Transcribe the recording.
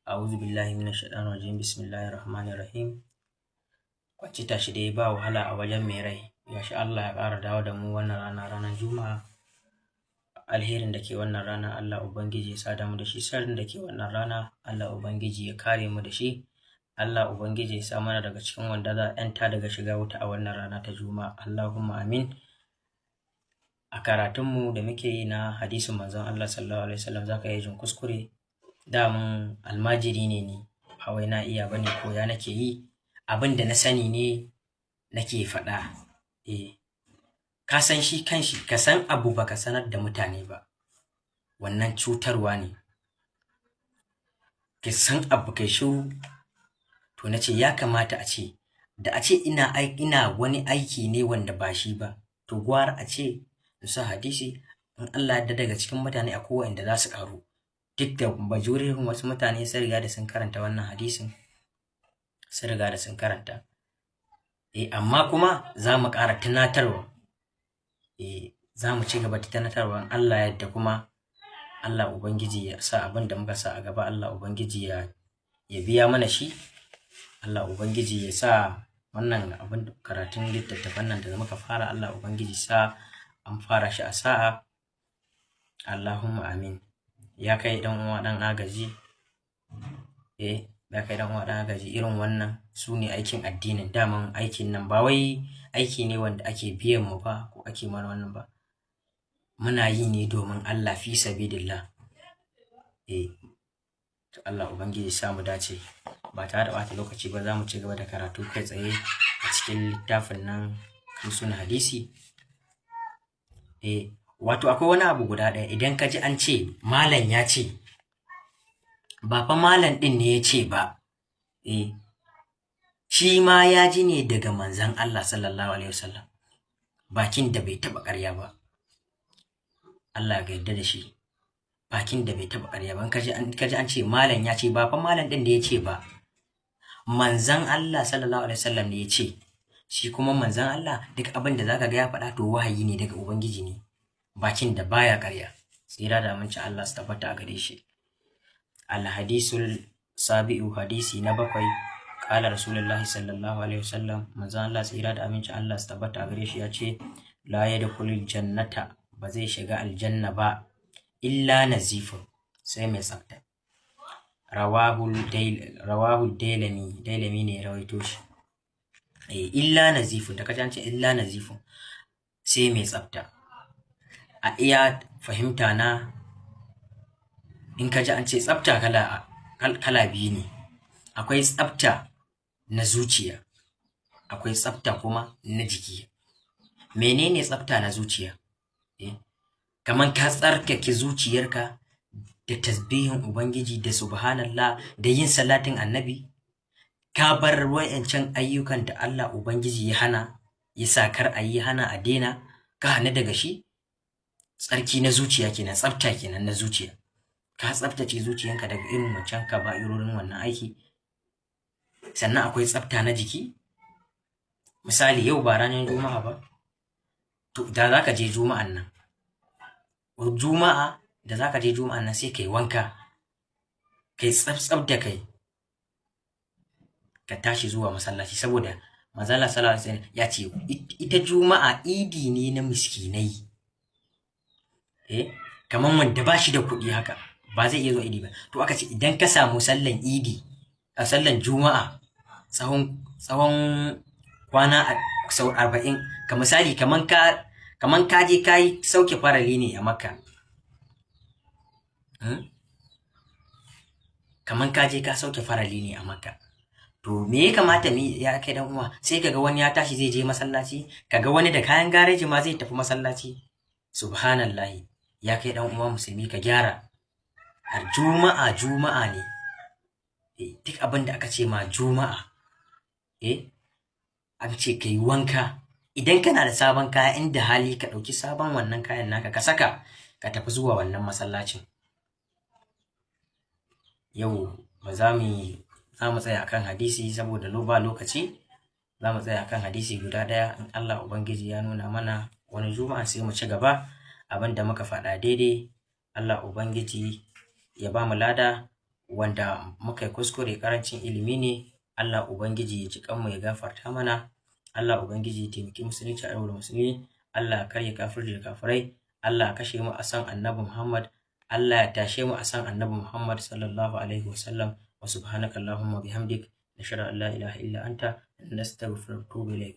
A'udhu billahi minash shaitanir rajim. Bismillahir rahmanir rahim. Kwanci tashi dai ba wahala a wajen mai rai. Gashi Allah ya ƙara dawo da mu wannan rana, ranar Juma'a. Alherin da ke wannan rana Allah Ubangiji ya sada mu da shi. Sharrin da ke wannan rana Allah Ubangiji ya kare mu da shi. Allah Ubangiji ya sa mana daga cikin wanda za a ‘yanta daga shiga wuta a wannan rana ta Juma'a. Allahumma amin. A karatunmu da muke yi na hadisin manzon Allah sallallahu alaihi wasallam zaka iya jin kuskure. Damun almajiri ne ni, ba wai na iya bane ko ya nake yi. Abin da na sani ne nake faɗa. Ka san shi kanshi, ka san abu baka sanar da mutane ba, wannan cutarwa ne. Ka san abu kai shiru, to nace ya kamata a ce, da a ce ina wani aiki ne wanda ba shi ba, to gwara a ce sa hadisi in Allah ya daga cikin mutane akwai wanda za su ƙaru. Duk da majorin wasu mutane sun riga da sun karanta wannan hadisin, sun riga da sun karanta. Amma kuma za mu ƙara tunatarwa. Za mu ci gaba da tunatarwa in Allah yadda, kuma Allah Ubangiji ya sa abin da muka sa a gaba Allah Ubangiji ya biya mana shi. Allah Ubangiji ya sa wannan abin karatun littattafan nan da muka fara Allah Ubangiji sa an fara shi a sa'a. Allahumma amin. Ya kai dan uwa dan agaji, ya kai dan uwa dan agaji, irin wannan su ne aikin addinin. Daman aikin nan ba wai aiki ne wanda ake biyan mu ba ko ake mana wannan ba. Muna yi ne domin Allah fi sabilillah. To Allah Ubangiji sa mu dace. Ba tare da ɓata lokaci ba za mu ci gaba da karatu kai tsaye a cikin littafin nan Kamsun Hadisi. Wato akwai wani abu guda ɗaya, idan ka ji an ce malam ya ce, ba fa malam ɗin ne ya ce ba, shi ma ya ji ne daga manzon Allah sallallahu alaihi wasallam, bakin da bai taɓa ƙarya ba. Allah ga yarda da shi, bakin da bai taɓa ƙarya ba. Ka ji an ce malam ya ce, ba fa malam ɗin da ya ce ba, manzon Allah sallallahu alaihi wasallam ne ya ce. Shi kuma manzon Allah duk abin da zaka ga ya faɗa to wahayi ne daga Ubangiji ne, bakin da baya ƙarya. Tsira da aminci Allah su tabbata a gare shi. Al-hadisul sabi'u, hadisi na 7. Qala Rasulullahi sallallahu alaihi wasallam, manzon Allah tsira da aminci Allah su tabbata a gare shi ya ce, la yadkhulul jannata, ba zai shiga aljanna ba, illa nazifun, sai mai tsafta. Rawahu Dailami ne ya rawaito shi. Illa nazifun, da kaji an ce illa nazifun, sai mai tsafta. A iya fahimta na, in ka ji an ce tsafta kala biyu ne. Akwai tsafta na zuciya, akwai tsafta kuma na jiki. Menene tsafta na zuciya? Kamar ka tsarkake zuciyarka da tasbihin Ubangiji da subhanallah da yin salatin annabi, ka bar wayancan ayyukan da Allah Ubangiji ya hana, ya sa kar a yi, hana a daina, ka hana daga shi. Tsarki na zuciya kenan, tsafta kenan na zuciya. Ka tsaftace zuciyanka daga irin wancan kaba'irorin wannan aiki. Sannan akwai tsafta na jiki. Misali yau ba ranar Juma'a ba, to da zaka je Juma'an nan, sai kai wanka, kai tsaf da kai, ka tashi zuwa masallaci, saboda manzon Allah sallallahu alaihi wasallam ya ce ita Juma'a idi ne na miskinai. Kaman wanda ba shi da kuɗi haka ba zai iya zuwa idi ba, to aka ce idan ka samu sallan idi a sallan Juma'a tsawon kwana sau 40, ka misali kaman ka je ka yi sauke farali ne a Makka, kaman ka je ka sauke farali ne a Makka, to me ya kamata ya kai dan uwa? Sai kaga wani ya tashi zai je masallaci, kaga wani da kayan gareji ma zai tafi masallaci. Subhanallahi. Ya kai dan uwa musulmi, ka gyara. Har Juma'a ne. Duk abin da aka ce ma Juma'a, an ce kai wanka. Idan kana da sabon kaya, inda hali ka ɗauki sabon wannan kayan naka ka saka, ka tafi zuwa wannan masallacin. Yau za mu tsaya akan hadisi saboda ba lokaci. Za mu tsaya akan hadisi guda ɗaya. In Allah Ubangiji ya nuna mana wani Juma'a sai mu ci gaba. Abin da muka faɗa daidai, Allah Ubangiji ya ba mu lada, wanda muka yi kuskure karancin ilimi ne, Allah Ubangiji ya ji kanmu ya gafarta mana, Allah Ubangiji ya taimaki musulunci a musulmi, Allah ya karya kafirci da kafirai, Allah ya kashe mu a san Annabi Muhammad, Allah ya tashe mu a san Annabi Muhammad sallallahu alaihi wasallam. Wa subhanaka Allahumma bihamdik nashhadu an la ilaha illa anta nastaghfiruka wa natubu ilayk.